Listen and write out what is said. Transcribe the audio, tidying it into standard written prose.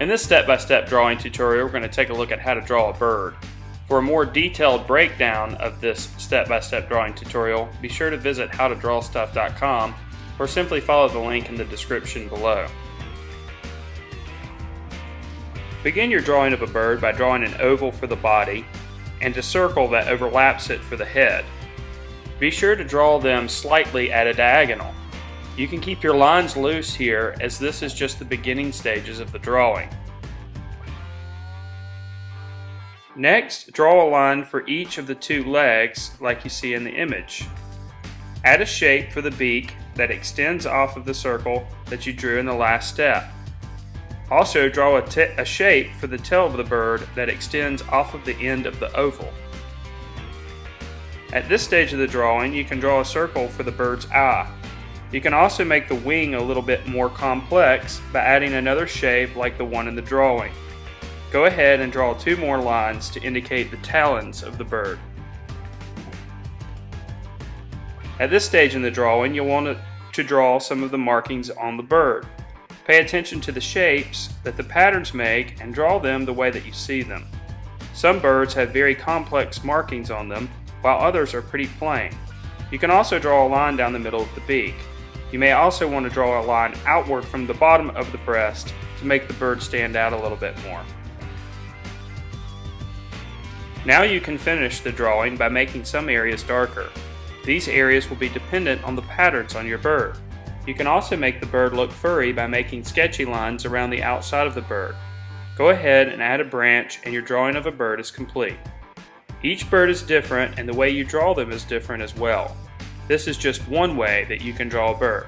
In this step-by-step drawing tutorial, we're going to take a look at how to draw a bird. For a more detailed breakdown of this step-by-step drawing tutorial, be sure to visit howtodrawstuff.com or simply follow the link in the description below. Begin your drawing of a bird by drawing an oval for the body and a circle that overlaps it for the head. Be sure to draw them slightly at a diagonal. You can keep your lines loose here, as this is just the beginning stages of the drawing. Next, draw a line for each of the two legs like you see in the image. Add a shape for the beak that extends off of the circle that you drew in the last step. Also draw a shape for the tail of the bird that extends off of the end of the oval. At this stage of the drawing, you can draw a circle for the bird's eye. You can also make the wing a little bit more complex by adding another shape like the one in the drawing. Go ahead and draw two more lines to indicate the talons of the bird. At this stage in the drawing, you'll want to draw some of the markings on the bird. Pay attention to the shapes that the patterns make and draw them the way that you see them. Some birds have very complex markings on them, while others are pretty plain. You can also draw a line down the middle of the beak. You may also want to draw a line outward from the bottom of the breast to make the bird stand out a little bit more. Now you can finish the drawing by making some areas darker. These areas will be dependent on the patterns on your bird. You can also make the bird look furry by making sketchy lines around the outside of the bird. Go ahead and add a branch and your drawing of a bird is complete. Each bird is different and the way you draw them is different as well. This is just one way that you can draw a bird.